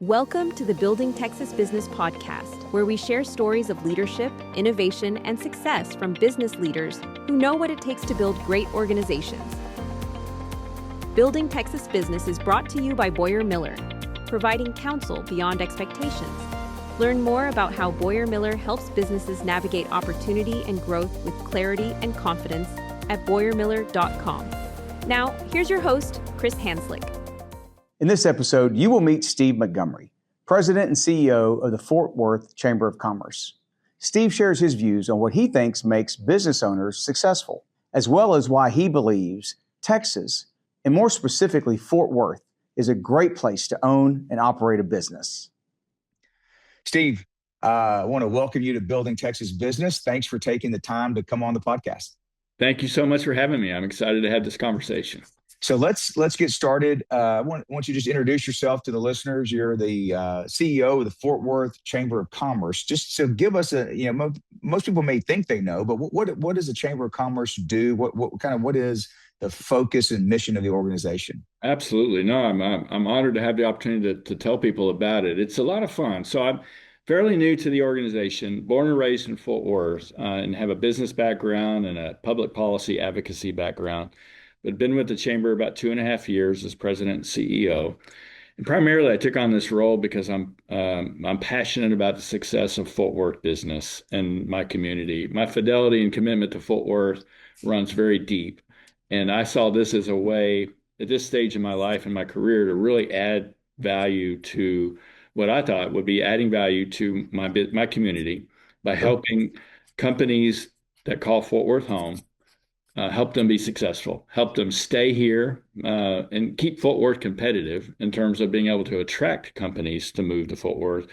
Welcome to the Building Texas Business Podcast, where we share stories of leadership, innovation, and success from business leaders who know what it takes to build great organizations. Building Texas Business is brought to you by Boyer Miller, providing counsel beyond expectations. Learn more about how Boyer Miller helps businesses navigate opportunity and growth with clarity and confidence at boyermiller.com. Now, here's your host, Chris Hanslik. In this episode, you will meet Steve Montgomery, President and CEO of the Fort Worth Chamber of Commerce. Steve shares his views on what he thinks makes business owners successful, as well as why he believes Texas, and more specifically Fort Worth, is a great place to own and operate a business. Steve, I want to welcome you to Building Texas Business. Thanks for taking the time to come on the podcast. Thank you so much for having me. I'm excited to have this conversation. So let's get started. I want you to just introduce yourself to the listeners. You're the CEO of the Fort Worth Chamber of Commerce. Just so give us most people may think they know, but what does the Chamber of Commerce do? What is the focus and mission of the organization? Absolutely. No, I'm honored to have the opportunity to tell people about it. It's a lot of fun. So I'm fairly new to the organization, born and raised in Fort Worth, and have a business background and a public policy advocacy background. But been with the Chamber about 2.5 years as president and CEO. And primarily I took on this role because I'm passionate about the success of Fort Worth business and my community. My fidelity and commitment to Fort Worth runs very deep. And I saw this as a way at this stage in my life and my career to really add value to what I thought would be adding value to my community by helping companies that call Fort Worth home, help them be successful, help them stay here, and keep Fort Worth competitive in terms of being able to attract companies to move to Fort Worth.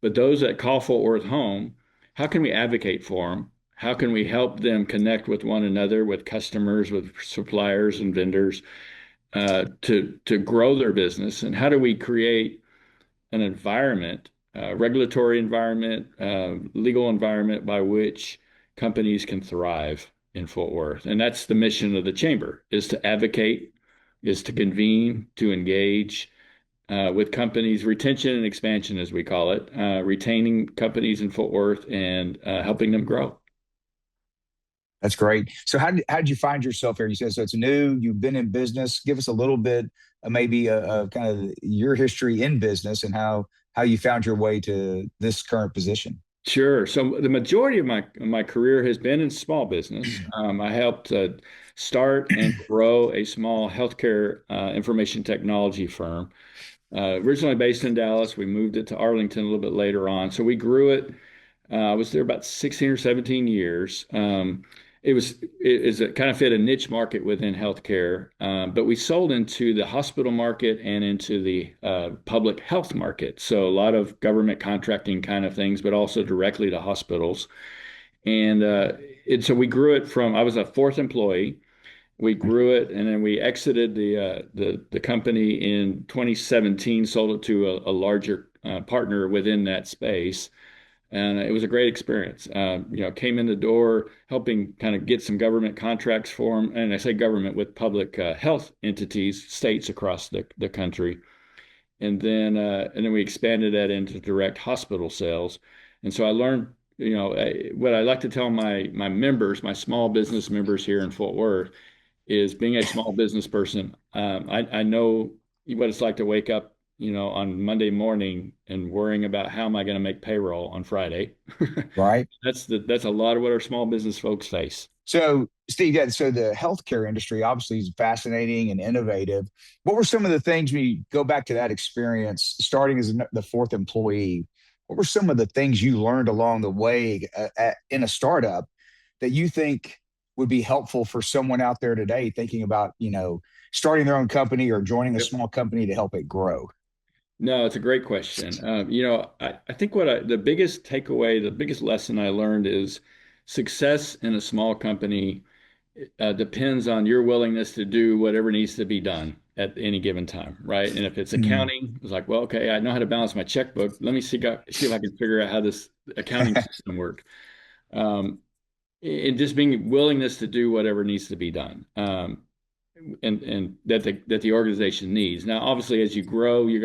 But those that call Fort Worth home, how can we advocate for them? How can we help them connect with one another, with customers, with suppliers and vendors, to grow their business? And how do we create an environment, regulatory environment, legal environment by which companies can thrive in Fort Worth? And that's the mission of the Chamber, is to advocate, is to convene, to engage with companies, retention and expansion, as we call it, retaining companies in Fort Worth and helping them grow. That's great. So how did you find yourself here? You said, so it's new, you've been in business. Give us a little bit, maybe kind of your history in business and how you found your way to this current position. Sure. So the majority of my career has been in small business. I helped start and grow a small healthcare information technology firm. Originally based in Dallas, we moved it to Arlington a little bit later on. So we grew it. I was there about 16 or 17 years. It kind of fit a niche market within healthcare, but we sold into the hospital market and into the public health market. So a lot of government contracting kind of things, but also directly to hospitals. And so we grew it I was a fourth employee. We grew it, and then we exited the company in 2017, sold it to a larger partner within that space. And it was a great experience. Came in the door helping kind of get some government contracts for them. And I say government with public health entities, states across the country. And then we expanded that into direct hospital sales. And so I learned, what I like to tell my members, my small business members here in Fort Worth, is being a small business person. I know what it's like to wake up on Monday morning and worrying about how am I going to make payroll on Friday. Right. That's a lot of what our small business folks face. So Steve, so the healthcare industry obviously is fascinating and innovative. What were some of the things, when you go back to that experience, starting as the fourth employee, what were some of the things you learned along the way in a startup that you think would be helpful for someone out there today thinking about, starting their own company or joining a small company to help it grow? No, it's a great question. I think the biggest takeaway, the biggest lesson I learned is success in a small company depends on your willingness to do whatever needs to be done at any given time, right? And if it's accounting, it's like, well, okay, I know how to balance my checkbook. Let me see if I can figure out how this accounting system works. And just being willingness to do whatever needs to be done. and that the organization needs. Now, obviously, as you grow, you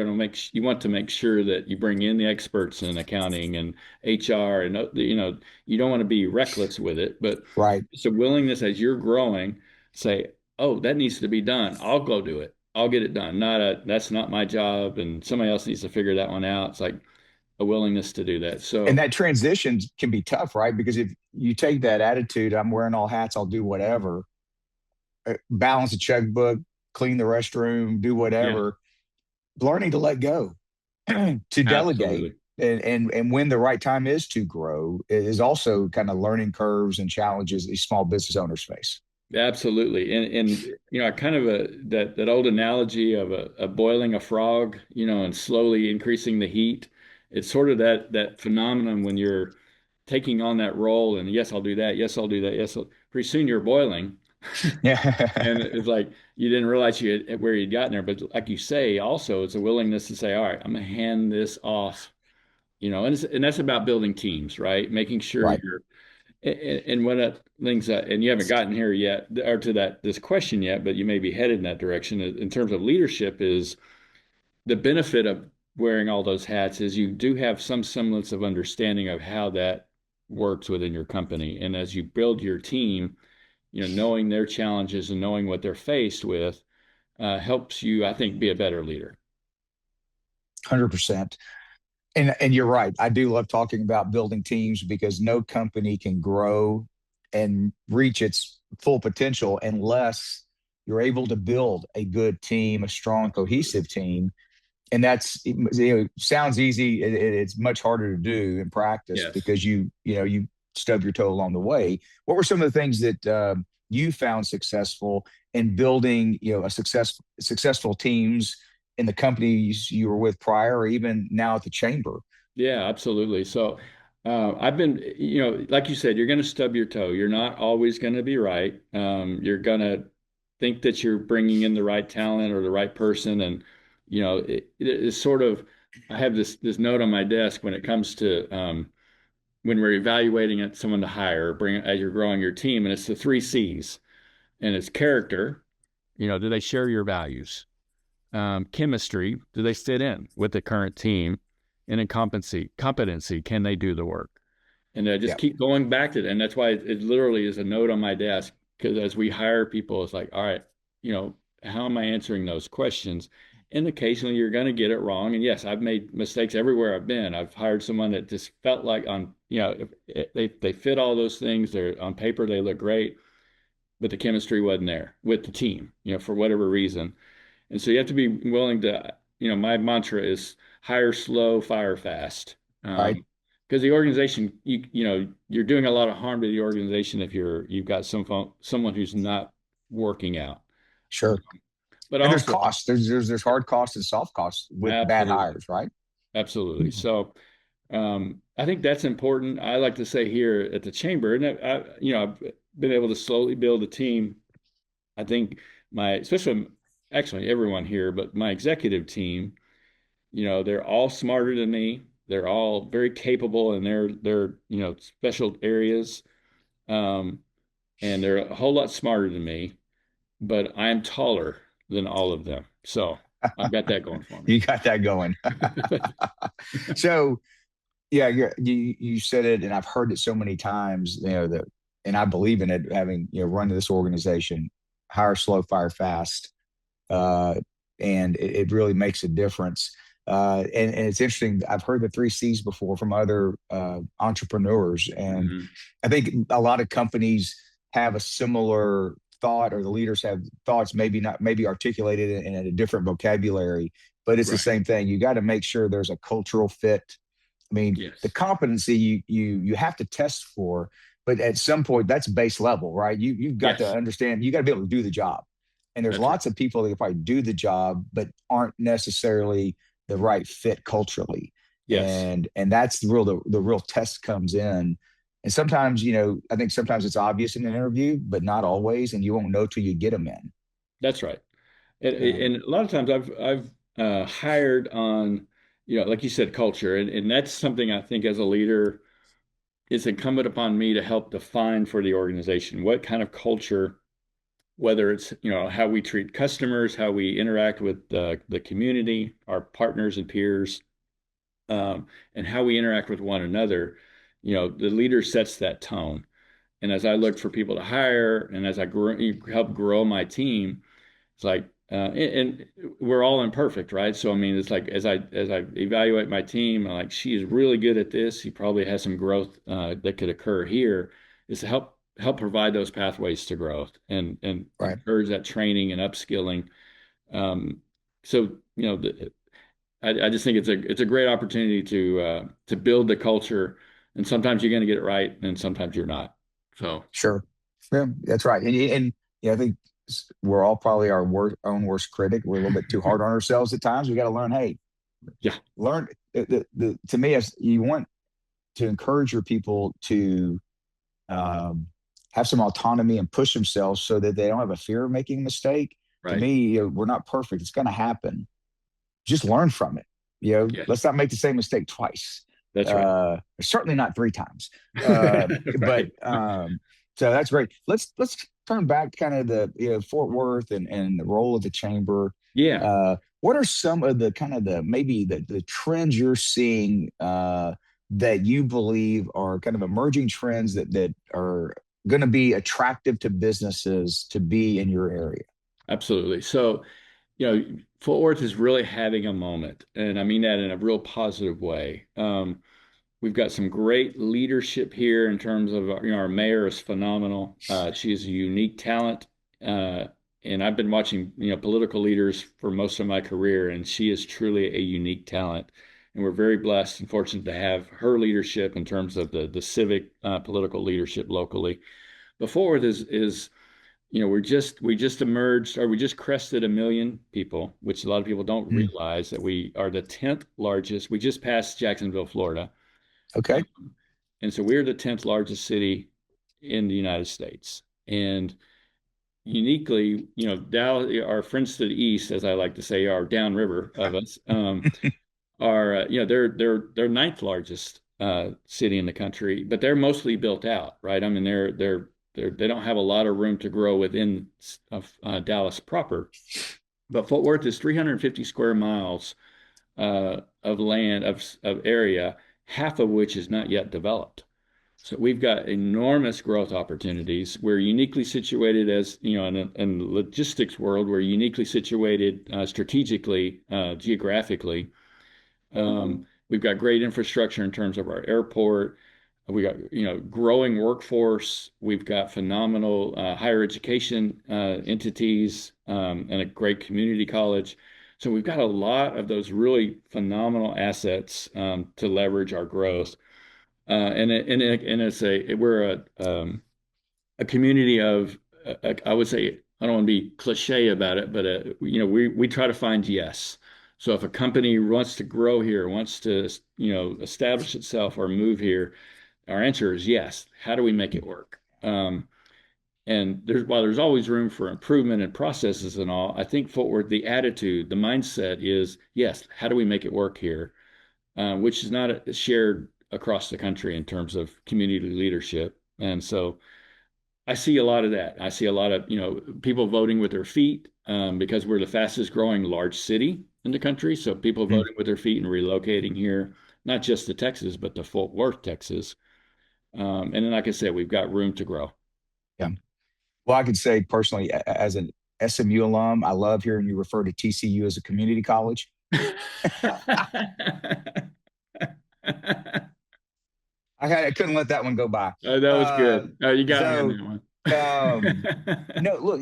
want to make sure that you bring in the experts in accounting and HR, and you don't want to be reckless with it, but Right. it's a willingness as you're growing, say, oh, that needs to be done. I'll go do it. I'll get it done. That's not my job, and somebody else needs to figure that one out. It's like a willingness to do that. And So that transition can be tough, right? Because if you take that attitude, I'm wearing all hats, I'll do whatever, balance a checkbook, clean the restroom, do yeah, whatever, learning to let go, to delegate, absolutely. and when the right time is to grow is also kind of learning curves and challenges these small business owners face. Absolutely. And kind of that old analogy of a boiling a frog, and slowly increasing the heat. It's sort of that phenomenon when you're taking on that role and yes, I'll do that. Yes, I'll do that. Pretty soon you're boiling. Yeah. And it's like you didn't realize where you'd gotten there. But like you say, also it's a willingness to say, all right, I'm gonna hand this off, and that's about building teams, right? Making sure Right. you're and one of the things and you haven't gotten here yet, or to this question yet, but you may be headed in that direction in terms of leadership is the benefit of wearing all those hats is you do have some semblance of understanding of how that works within your company. And as you build your team, knowing their challenges and knowing what they're faced with helps you, I think, be a better leader. 100%. And you're right. I do love talking about building teams because no company can grow and reach its full potential unless you're able to build a good team, a strong, cohesive team. And that's, sounds easy. It's much harder to do in practice Yes. because you stub your toe along the way. What were some of the things that you found successful in building, a successful teams in the companies you were with prior, or even now at the chamber? Yeah, absolutely. So I've been, like you said, you're going to stub your toe. You're not always going to be right. You're going to think that you're bringing in the right talent or the right person. And, it's sort of, I have this note on my desk when it comes to when we're evaluating someone to hire, bring as you're growing your team, and it's the three C's, and it's character. Do they share your values? Chemistry, do they fit in with the current team? And then competency, can they do the work? And I just Yeah. keep going back to that. And that's why it literally is a note on my desk because as we hire people, it's like, all right, how am I answering those questions? And occasionally you're going to get it wrong. And yes, I've made mistakes everywhere I've been. I've hired someone that just felt like if they fit all those things. They're on paper, they look great, but the chemistry wasn't there with the team, for whatever reason. And so you have to be willing to, my mantra is hire slow, fire fast. Right. Because the organization, you're doing a lot of harm to the organization if you've got someone who's not working out. Sure. But And there's also, costs. There's hard costs and soft costs with bad absolutely, hires, right? absolutely. So I think that's important. I like to say here at the chamber, and I've been able to slowly build a team. I think especially actually everyone here, but my executive team, they're all smarter than me. They're all very capable in their special areas, um, and they're a whole lot smarter than me. But I'm taller than all of them, so I've got that going for me. You got that going. So yeah, you said it, and I've heard it so many times. That, and I believe in it. Having run this organization, hire slow, fire fast, uh, and it really makes a difference. And it's interesting. I've heard the three C's before from other entrepreneurs, and Mhm. I think a lot of companies have a similar thought, or the leaders have thoughts, maybe articulated in a different vocabulary, but it's the Right. same thing. You got to make sure there's a cultural fit. I mean, the Yes, competency you have to test for, but at some point that's base level, right? You've got to yes, understand, you got to be able to do the job. And there's that's right. lots of people that can probably do the job, but aren't necessarily the right fit culturally. Yes, And that's the real test comes in. And sometimes, I think sometimes it's obvious in an interview, but not always, and you won't know till you get them in. that's right. And, Yeah. and a lot of times I've hired on, like you said, culture, and that's something I think as a leader, it's incumbent upon me to help define for the organization what kind of culture whether it's, how we treat customers, how we interact with the community, our partners and peers, and how we interact with one another. The leader sets that tone. And as I look for people to hire, and as I help grow my team, it's like, and we're all imperfect, right? So I mean, it's like as I evaluate my team, I'm like, she is really good at this. He probably has some growth that could occur here. Is to help provide those pathways to growth and Right. encourage that training and upskilling. So I just think it's a great opportunity to build the culture. And sometimes you're going to get it right, and sometimes you're not. So Sure. Yeah, that's right. And I think we're all probably our own worst critic. We're a little bit too hard on ourselves at times. We got to learn, hey, yeah, learn to me, as you want to encourage your people to have some autonomy and push themselves so that they don't have a fear of making a mistake. To right. me, we're not perfect. It's going to happen. Just learn from it. Yes. Let's not make the same mistake twice. That's right. Certainly not 3 times. Right. So that's great. Let's turn back kind of the Fort Worth and the role of the chamber. Yeah. What are some of the kind of maybe the trends you're seeing that you believe are kind of emerging trends that are going to be attractive to businesses to be in your area? Absolutely. So, Fort Worth is really having a moment, and I mean that in a real positive way. We've got some great leadership here in terms of, our mayor is phenomenal. She's a unique talent. And I've been watching, political leaders for most of my career, and she is truly a unique talent. And we're very blessed and fortunate to have her leadership in terms of the civic political leadership locally. But Fort Worth is we just emerged, or we just crested 1 million people, which a lot of people don't realize that we are the 10th largest. We just passed Jacksonville, Florida. Okay. And so we're the 10th largest city in the United States. And uniquely, Dallas, our friends to the east, as I like to say, are downriver of us, are, they're ninth largest city in the country, but they're mostly built out, right? I mean, they don't have a lot of room to grow within Dallas proper. But Fort Worth is 350 square miles of land, of area, half of which is not yet developed. So we've got enormous growth opportunities. We're uniquely situated in the logistics world, we're uniquely situated strategically, geographically. We've got great infrastructure in terms of our airport. We got, growing workforce. We've got phenomenal higher education entities and a great community college. So we've got a lot of those really phenomenal assets to leverage our growth. We're a community of, I would say, I don't want to be cliche about it, but we try to find yes. So if a company wants to grow here, wants to establish itself or move here, our answer is yes. How do we make it work? And while there's always room for improvement and processes and all, I think Fort Worth, the attitude, the mindset is yes. How do we make it work here? Which is not shared across the country in terms of community leadership. And so I see a lot of that. I see a lot of people voting with their feet because we're the fastest growing large city in the country. So people voting with their feet and relocating here, not just to Texas, but to Fort Worth, Texas. And then, like I said, we've got room to grow. Yeah. Well, I could say personally, as an SMU alum, I love hearing you refer to TCU as a community college. I couldn't let that one go by. That was good. You got me on that one. No, look,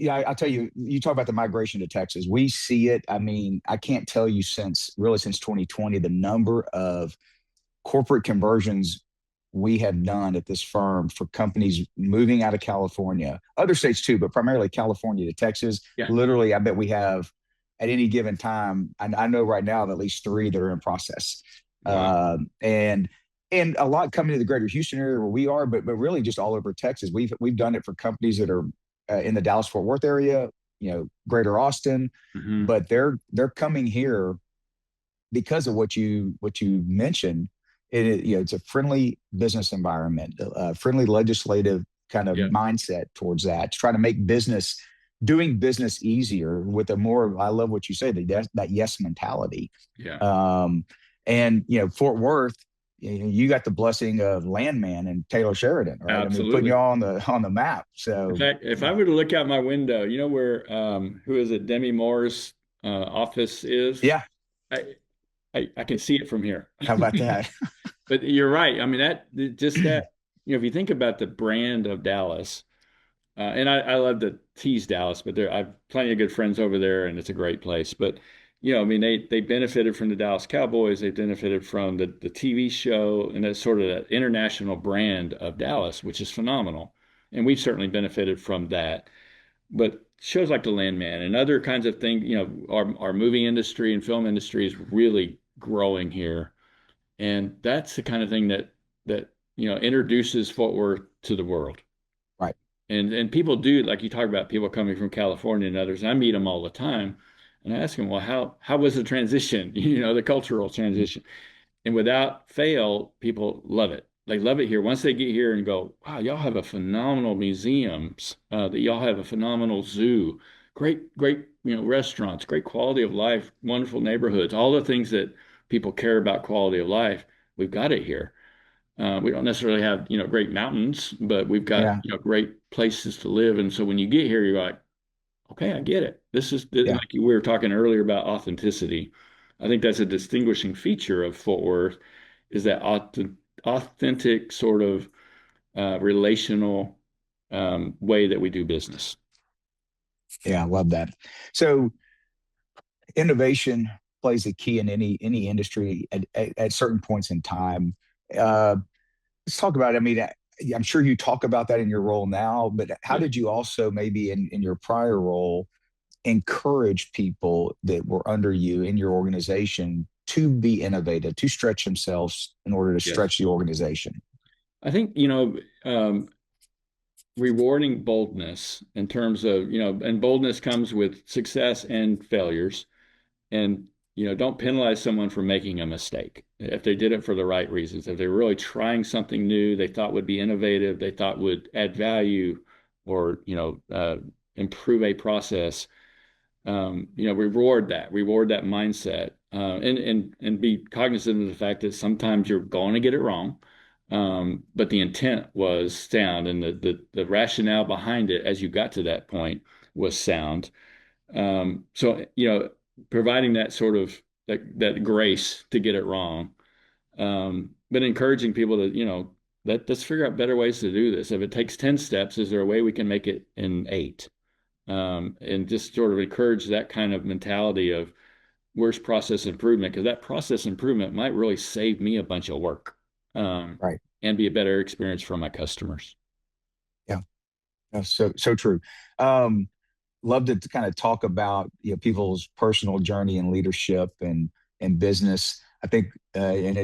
I'll tell you, you talk about the migration to Texas. We see it. I mean, I can't tell you since 2020, the number of corporate conversions we have done at this firm for companies moving out of California, other states too, but primarily California to Texas. Yeah. Literally, I bet we have at any given time, I know right now of at least 3 that are in process. Wow. And a lot coming to the greater Houston area where we are, but really just all over Texas. We've done it for companies that are in the Dallas-Fort Worth area, greater Austin, but they're coming here because of what you mentioned. It's a friendly business environment, a friendly legislative kind of mindset towards that, to try to make business doing business easier with a more, I love what you say, that yes mentality. Yeah, Um, and Fort Worth, you got the blessing of Landman and Taylor Sheridan, right? I mean, putting you absolutely. all on the map. In So fact, if I were to look out my window, you know where who is it, Demi Moore's office is? yeah, I, I can see it from here. how about that? But you're right. I mean, that, if you think about the brand of Dallas, and I love to tease Dallas, but I've plenty of good friends over there, and it's a great place. But I mean, they benefited from the Dallas Cowboys. They benefited from the TV show, and that's sort of that international brand of Dallas, which is phenomenal. And we've certainly benefited from that. But shows like The Landman and other kinds of things, our movie industry and film industry is really growing here, and that's the kind of thing that introduces Fort Worth to the world. Right. And people do, like you talk about people coming from California and others. And I meet them all the time, and I ask them, well, how was the transition? The cultural transition. And without fail, people love it. They love it here. Once they get here and go, wow, y'all have a phenomenal museums, that y'all have a phenomenal zoo, great, restaurants, great quality of life, wonderful neighborhoods, all the things that people care about quality of life. We've got it here. We don't necessarily have, great mountains, but we've got, Yeah. great places to live. And so when you get here, you're like, okay, I get it. This is Yeah. like we were talking earlier about authenticity. I think that's a distinguishing feature of Fort Worth is that authentic sort of relational way that we do business. Yeah. I love that. So innovation plays a key in any industry at certain points in time. Uh, let's talk about, I mean, I'm sure you talk about that in your role now, but how Yeah. did you also maybe in your prior role encourage people that were under you in your organization to be innovative, to stretch themselves in order to Yes. stretch the organization? I think, rewarding boldness in terms of, and boldness comes with success and failures. And don't penalize someone for making a mistake if they did it for the right reasons. If they're really trying something new they thought would be innovative, they thought would add value, or improve a process, reward that mindset, and be cognizant of the fact that sometimes you're going to get it wrong, but the intent was sound, and the rationale behind it as you got to that point was sound. So, providing that sort of that grace to get it wrong, but encouraging people to, let's figure out better ways to do this. If it takes 10 steps, is there a way we can make it in 8? And just sort of encourage that kind of mentality of where's process improvement, because that process improvement might really save me a bunch of work, Right. and be a better experience for my customers. Yeah. That's so true. Um, Love to kind of talk about people's personal journey in leadership and business. I think and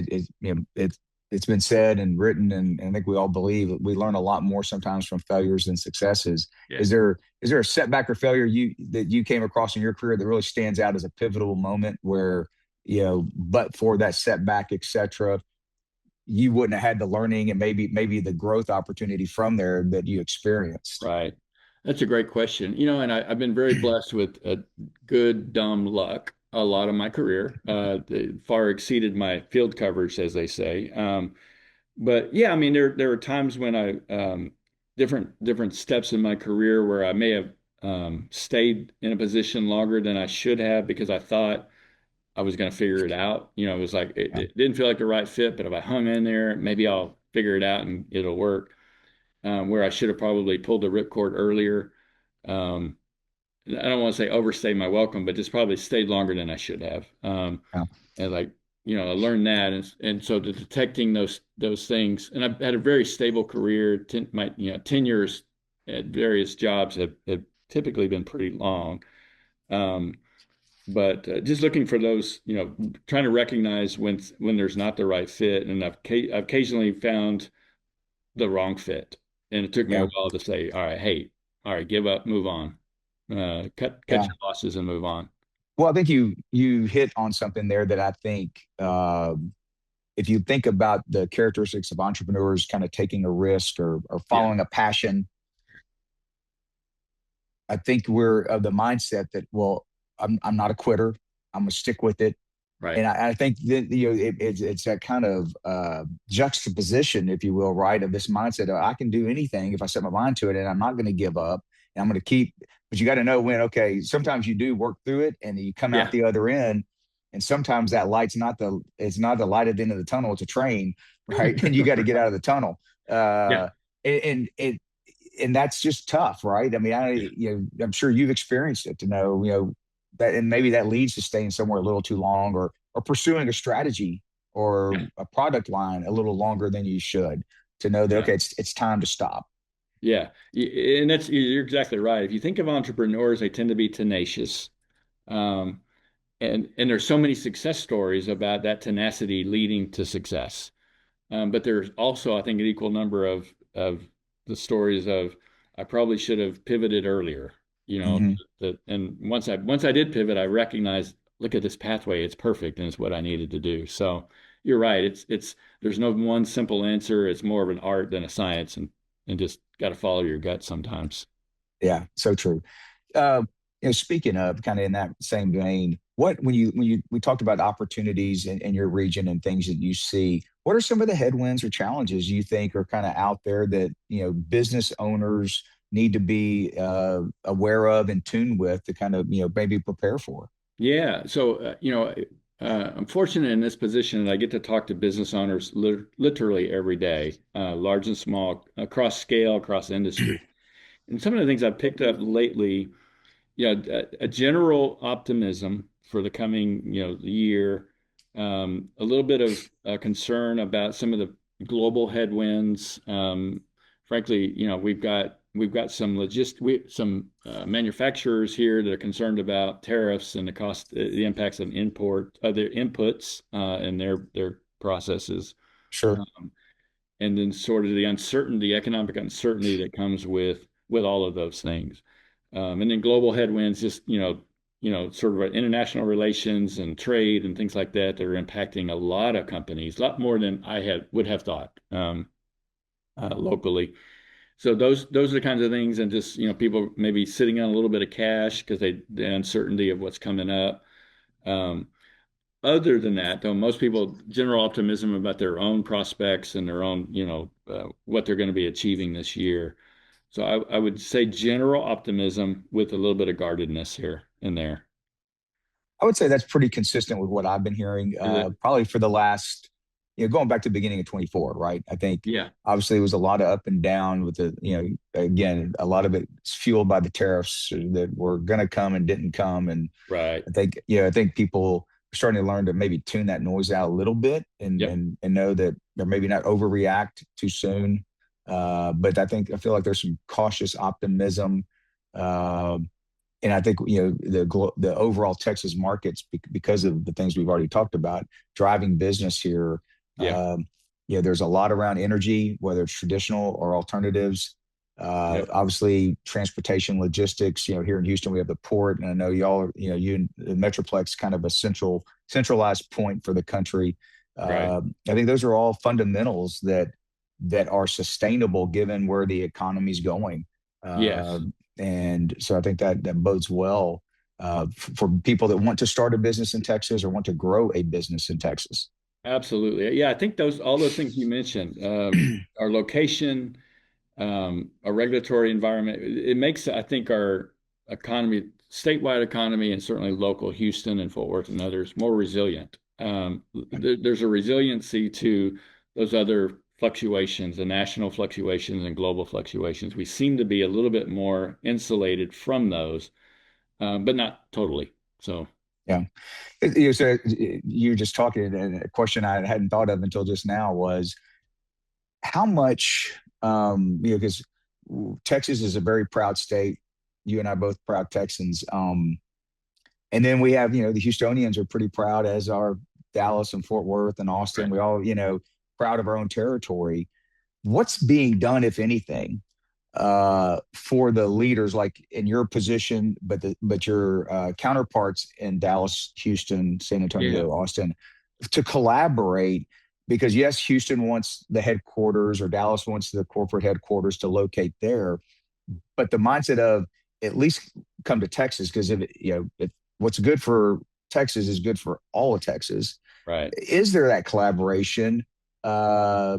it's been said and written, and I think we all believe that we learn a lot more sometimes from failures than successes. Yeah. Is there a setback or failure that you came across in your career that really stands out as a pivotal moment where but for that setback, etc., you wouldn't have had the learning and maybe the growth opportunity from there that you experienced? Right. That's a great question. And I've been very blessed with good dumb luck a lot of my career. Far exceeded my field coverage, as they say. But yeah, I mean, there were times when different steps in my career where I may have stayed in a position longer than I should have because I thought I was going to figure it out. It was like Yeah. it didn't feel like the right fit, but if I hung in there, maybe I'll figure it out and it'll work. Where I should have probably pulled the ripcord earlier. Um, I don't want to say overstay my welcome, but just probably stayed longer than I should have. Yeah. And like, I learned that, and so detecting those things, and I've had a very stable career. My 10 years at various jobs have typically been pretty long. Um, but just looking for those, trying to recognize when there's not the right fit, and I've occasionally found the wrong fit. And it took me a Yeah. while to say, all right, hey, all right, give up, move on, cut Yeah. your losses and move on. Well, I think you hit on something there that I think if you think about the characteristics of entrepreneurs kind of taking a risk or Yeah, following a passion, I think we're of the mindset that, well, I'm not a quitter. I'm gonna stick with it. Right. And I think that, it's that kind of juxtaposition, if you will, right, of this mindset of I can do anything if I set my mind to it, and I'm not going to give up, and I'm going to keep. But you got to know when. Okay, sometimes you do work through it, and you come out Yeah. the other end, and sometimes that light's not the it's not the light at the end of the tunnel. It's a train, right? And you got to get out of the tunnel. Yeah. And it and that's just tough, right? I mean, I'm sure you've experienced it to know, that, and maybe that leads to staying somewhere a little too long, or pursuing a strategy or Yeah. a product line a little longer than you should, to know that, Yeah. okay, it's time to stop. Yeah. And you're exactly right. If you think of entrepreneurs, they tend to be tenacious. Um, and there's so many success stories about that tenacity leading to success. But there's also, I think, an equal number of the stories of I probably should have pivoted earlier. You know, Hmm. and once I did pivot, I recognized, look at this pathway, it's perfect and it's what I needed to do. So you're right. It's there's no one simple answer. It's more of an art than a science, and just got to follow your gut sometimes. Yeah, so true. uh, Speaking of kind of in that same vein, what when you we talked about opportunities in your region and things that you see, what are some of the headwinds or challenges you think are kind of out there that business owners need to be aware of and tuned with to kind of maybe prepare for? Yeah. So, I'm fortunate in this position that I get to talk to business owners literally every day, large and small, across scale, across industry. And some of the things I've picked up lately, a general optimism for the coming, year, a little bit of concern about some of the global headwinds. Frankly, we've got some manufacturers here that are concerned about tariffs and the impacts of their inputs, and their processes, Sure. um, and then sort of the economic uncertainty that comes with all of those things. And then global headwinds, just sort of international relations and trade and things like that are impacting a lot of companies, a lot more than I would have thought, locally. So those are the kinds of things, and just people maybe sitting on a little bit of cash because the uncertainty of what's coming up. Um, Other than that, though, most people general optimism about their own prospects and their own, what they're going to be achieving this year. So I would say general optimism with a little bit of guardedness here and there. I would say that's pretty consistent with what I've been hearing, Is it? probably for the last, going back to the beginning of 24, right? I think Yeah. obviously it was a lot of up and down with again, a lot of it's fueled by the tariffs that were going to come and didn't come. And Right. I think people are starting to learn to maybe tune that noise out a little bit, and Yep. know that they're maybe not overreact too soon. But I feel like there's some cautious optimism. Uh, and I think the overall Texas markets, because of the things we've already talked about, driving business here. Yeah. There's a lot around energy, whether it's traditional or alternatives. Yep. Obviously, transportation, logistics. Here in Houston, we have the port, and I know y'all are, you in the Metroplex, kind of a centralized point for the country. Right. I think those are all fundamentals that are sustainable given where the economy's going. Uh, Yes. and so I think that bodes well for people that want to start a business in Texas or want to grow a business in Texas. Absolutely. Yeah. I think all those things you mentioned, our location, our regulatory environment, it makes, I think, our statewide economy, and certainly local Houston and Fort Worth and others, more resilient. There's a resiliency to those other fluctuations, the national fluctuations and global fluctuations. We seem to be a little bit more insulated from those, but not totally. So, Yeah. So you were just talking, and a question I hadn't thought of until just now was how much, because Texas is a very proud state. You and I both proud Texans. And then we have, the Houstonians are pretty proud, as are Dallas and Fort Worth and Austin. right. We all, proud of our own territory. What's being done, if anything, for the leaders, like in your position, but your counterparts in Dallas, Houston, San Yeah. Antonio, Austin, to collaborate? Because yes, Houston wants the headquarters, or Dallas wants the corporate headquarters to locate there, but the mindset of, at least come to Texas, because if what's good for Texas is good for all of Texas. Right. Is there that collaboration? Uh,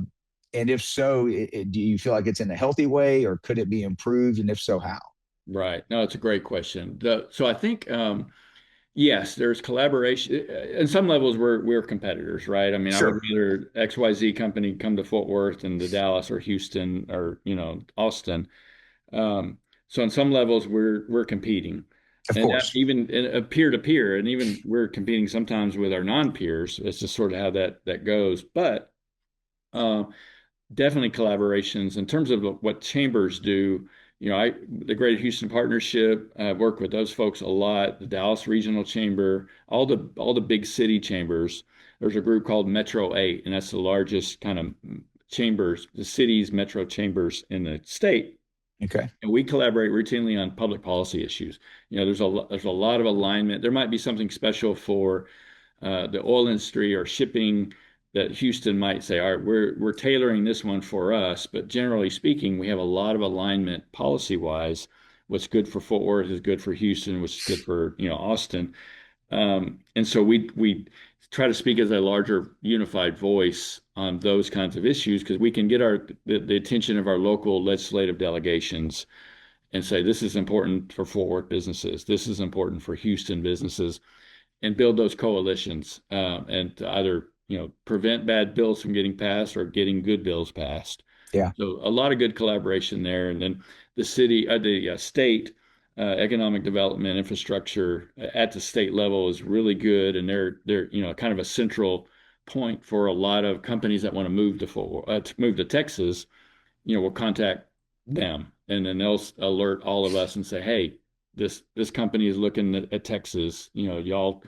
and if so, do you feel like it's in a healthy way, or could it be improved? And if so, how? Right. No, it's a great question. So I think yes, there's collaboration. In some levels, we're competitors, right? I mean, I would Sure. rather XYZ company come to Fort Worth and to Dallas or Houston or Austin. Um, so on some levels, we're competing, Of and that course. even peer to peer, and even we're competing sometimes with our non-peers. It's just sort of how that goes. But uh, definitely collaborations in terms of what chambers do. The Greater Houston Partnership, I've worked with those folks a lot. The Dallas Regional Chamber, all the big city chambers. There's a group called Metro 8, and that's the largest kind of chambers, the city's metro chambers in the state. Okay. And we collaborate routinely on public policy issues. There's a lot of alignment. There might be something special for the oil industry or shipping that Houston might say, all right, we're tailoring this one for us. But generally speaking, we have a lot of alignment policy wise. What's good for Fort Worth is good for Houston, which is good for Austin. And so we try to speak as a larger unified voice on those kinds of issues because we can get the attention of our local legislative delegations and say this is important for Fort Worth businesses, this is important for Houston businesses, and build those coalitions and to either prevent bad bills from getting passed or getting good bills passed. Yeah. So a lot of good collaboration there, and then the state economic development infrastructure at the state level is really good, and they're kind of a central point for a lot of companies that want to move to Texas. We'll contact them, and then they'll alert all of us and say, hey, this company is looking at Texas. Y'all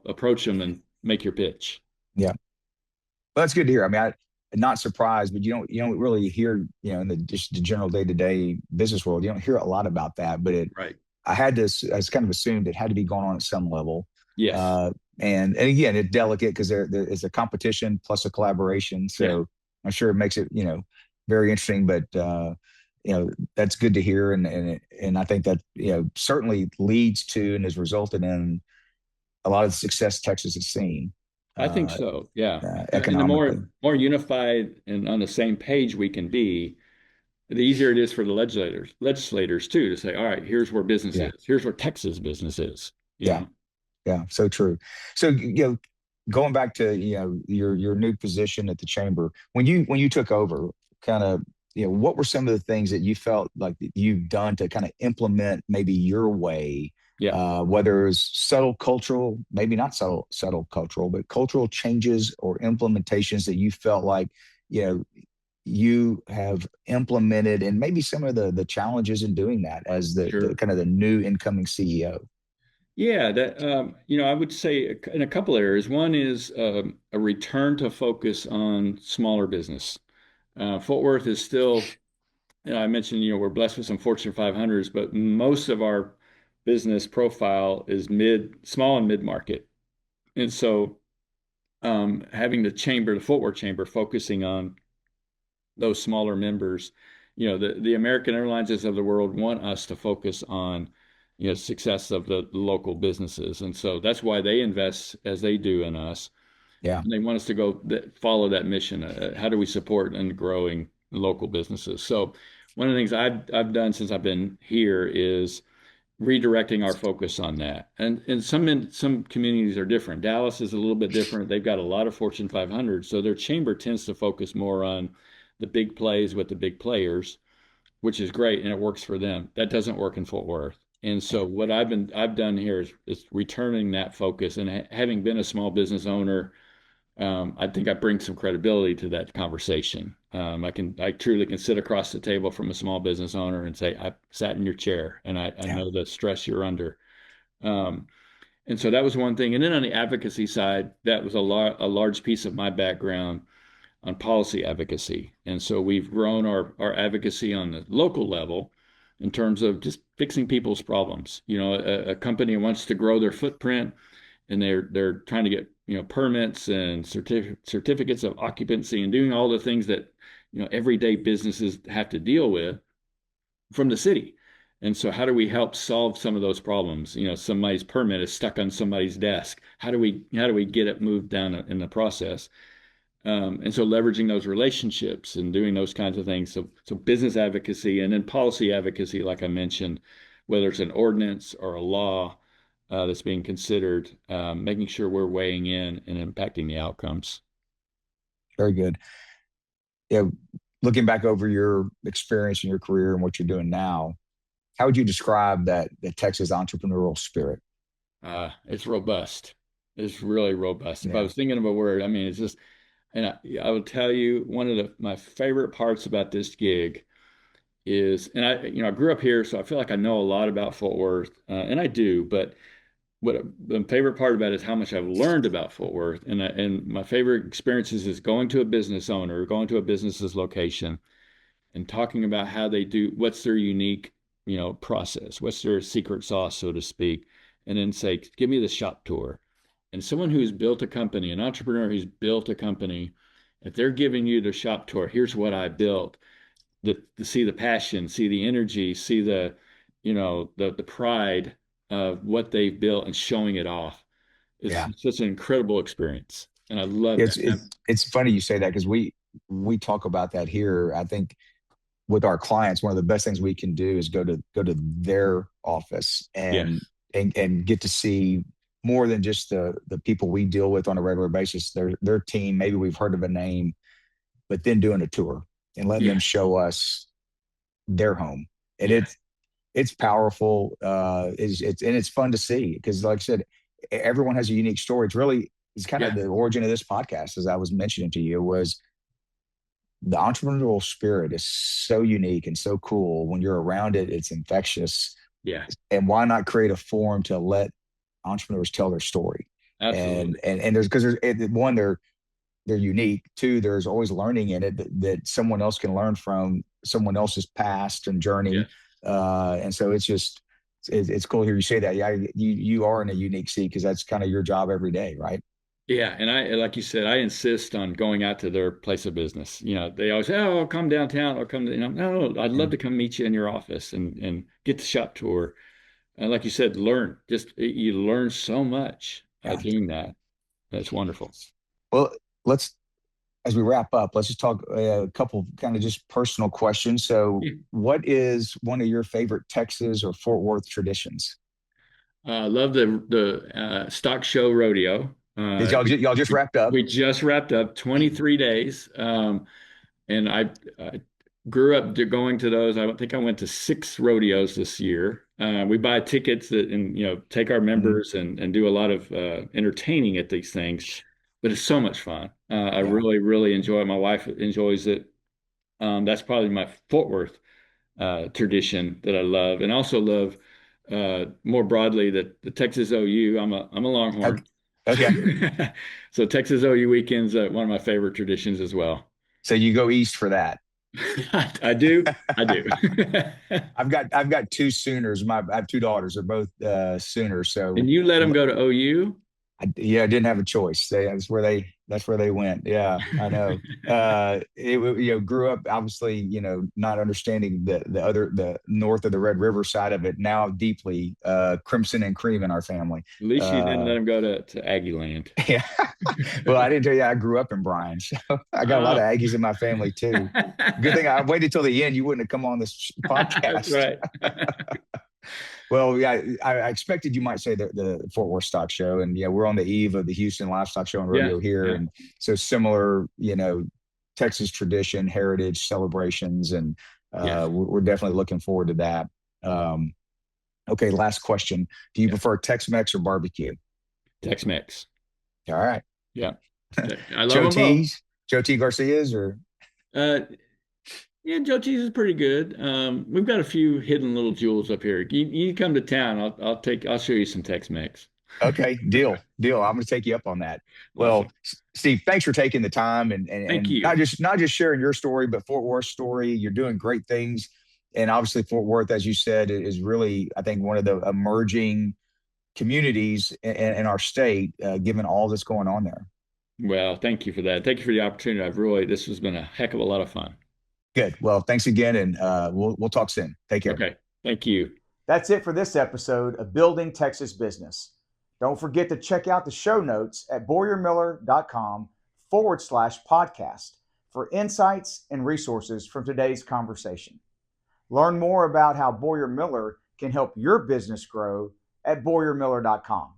approach them and make your pitch. Yeah. Well, that's good to hear. I mean, I'm not surprised, but you don't really hear, in just the general day-to-day business world, you don't hear a lot about that. But Right. I kind of assumed it had to be going on at some level. Yes. And again, it's delicate because there is a competition plus a collaboration. So Yeah. I'm sure it makes it, very interesting. But that's good to hear, and I think that certainly leads to and has resulted in a lot of the success Texas has seen I think so. Yeah. And the economically. more unified and on the same page we can be, the easier it is for the legislators too to say, all right, here's where business Yeah, is. Here's where Texas business is. yeah, yeah. So true. So going back to your new position at the chamber, when you took over, kind of what were some of the things that you felt like that you've done to kind of implement maybe your way, Yeah. whether it's subtle cultural, maybe not subtle cultural, but cultural changes or implementations that you felt like you know you have implemented, and maybe some of the challenges in doing that as the Sure. kind of the new incoming CEO. Yeah, that I would say in a couple areas. One is a return to focus on smaller business. Fort Worth is still, I mentioned, we're blessed with some Fortune 500s, but most of our business profile is small and mid market. And so having the Fort Worth Chamber focusing on those smaller members, the American Airlineses of the world want us to focus on, success of the local businesses. And so that's why they invest as they do in us. Yeah, And they want us to follow that mission. How do we support and growing local businesses? So one of the things I've done since I've been here is redirecting our focus on that. And some communities are different. Dallas is a little bit different. They've got a lot of Fortune 500, so their chamber tends to focus more on the big plays with the big players, which is great and it works for them. That doesn't work in Fort Worth. And so what I've done here is returning that focus, and having been a small business owner, I think I bring some credibility to that conversation. I truly can sit across the table from a small business owner and say, I sat in your chair and I yeah, know the stress you're under. Um, and so that was one thing. And then on the advocacy side, that was a large piece of my background on policy advocacy. And so we've grown our advocacy on the local level in terms of just fixing people's problems. A company wants to grow their footprint, and they're trying to get permits and certificates of occupancy and doing all the things that everyday businesses have to deal with from the city. And so how do we help solve some of those problems? Somebody's permit is stuck on somebody's desk. How do we get it moved down in the process? And so leveraging those relationships and doing those kinds of things. So business advocacy and then policy advocacy, like I mentioned, whether it's an ordinance or a law that's being considered, making sure we're weighing in and impacting the outcomes. Very good. Yeah, looking back over your experience in your career and what you're doing now, how would you describe that the Texas entrepreneurial spirit? It's robust. It's really robust. If I Yeah. was thinking of a word, I mean, it's just, and I will tell you one of my favorite parts about this gig is, and I grew up here, so I feel like I know a lot about Fort Worth, and I do, but what the favorite part about it is how much I've learned about Fort Worth. And my favorite experiences is going to a business owner, going to a business's location and talking about how they do, what's their unique, process, what's their secret sauce, so to speak, and then say, give me the shop tour. And someone who's built a company, an entrepreneur who's built a company, if they're giving you the shop tour, here's what I built, to see the passion, see the energy, see the pride of what they've built and showing it off. It's Yeah. such an incredible experience, and I love It's that. it's funny you say that because we talk about that here. I think with our clients, one of the best things we can do is go to their office and Yes, and get to see more than just the people we deal with on a regular basis. Their team, maybe we've heard of a name, but then doing a tour and letting yeah, them show us their home. And yeah, it's powerful. It's fun to see because, like I said, everyone has a unique story. It's kind of yeah, the origin of this podcast, as I was mentioning to you, was the entrepreneurial spirit is so unique and so cool. When you're around it, it's infectious. yeah, And why not create a forum to let entrepreneurs tell their story? And absolutely. and and there's because one, they're unique. Two, there's always learning in it that someone else can learn from someone else's past and journey. Yes. And so it's cool to hear you say that. Yeah, you are in a unique seat because that's kind of your job every day, right? Yeah, and like you said, I insist on going out to their place of business. They always say, "Oh, I'll come downtown or come to," no, I'd Yeah. love to come meet you in your office and get the shop tour. And like you said, learn. Just you learn so much Yeah. doing that. That's wonderful. Well, let's as we wrap up, let's just talk a couple kind of just personal questions. So, Yeah. what is one of your favorite Texas or Fort Worth traditions? I love the stock show rodeo. Did Uh, y'all just we, wrapped up? we just wrapped up 23 days. And I grew up going to those. I think I went to 6 rodeos this year. We buy tickets and take our Mhm. members and do a lot of entertaining at these things. But it's so much fun. I Yeah. really, really enjoy it. My wife enjoys it. That's probably my Fort Worth tradition that I love, and also love more broadly that the Texas OU. I'm a Okay. Longhorn, Okay. so Texas OU weekends one of my favorite traditions as well. So you go east for that. I do. I do. I've got two Sooners. I have two daughters. They're both Sooners. So And you let them go to OU? yeah, I didn't have a choice. That's where they went. Yeah, I know. Grew up obviously, not understanding the north of the Red River side of it. Now deeply crimson and cream in our family. At least you didn't Uh, let them go to Aggie Land. yeah. Well, I didn't tell you I grew up in Bryan, so I got a lot of Oh. Aggies in my family too. Good thing I waited till the end. You wouldn't have come on this That's podcast. right. Well, yeah, I expected you might say the Fort Worth Stock Show, and yeah, we're on the eve of the Houston Livestock Show and Yeah, Rodeo here, yeah, and so similar, Texas tradition, heritage celebrations, and yes, we're definitely looking forward to that. Um, okay, last question: do you yeah. prefer Tex-Mex or barbecue? Tex-Mex. All right, Yeah, I love Joe them both. T's, Joe T. Garcia's, or Uh, yeah, Joe Cheese is pretty good. We've got a few hidden little jewels up here. You come to town, I'll show you some Tex-Mex. okay, deal. I'm going to take you up on that. Well, Awesome. Steve, thanks for taking the time and and, Thank and not you. just not just sharing your story, but Fort Worth story. You're doing great things, and obviously Fort Worth, as you said, is really, I think, one of the emerging communities in our state, given all that's going on there. Well, thank you for that. Thank you for the opportunity. This has been a heck of a lot of fun. Good. Well, thanks again, and we'll talk soon. Take care. Okay. Thank you. That's it for this episode of Building Texas Business. Don't forget to check out the show notes at boyermiller.com/podcast for insights and resources from today's conversation. Learn more about how Boyer Miller can help your business grow at boyermiller.com.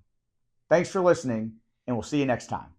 Thanks for listening, and we'll see you next time.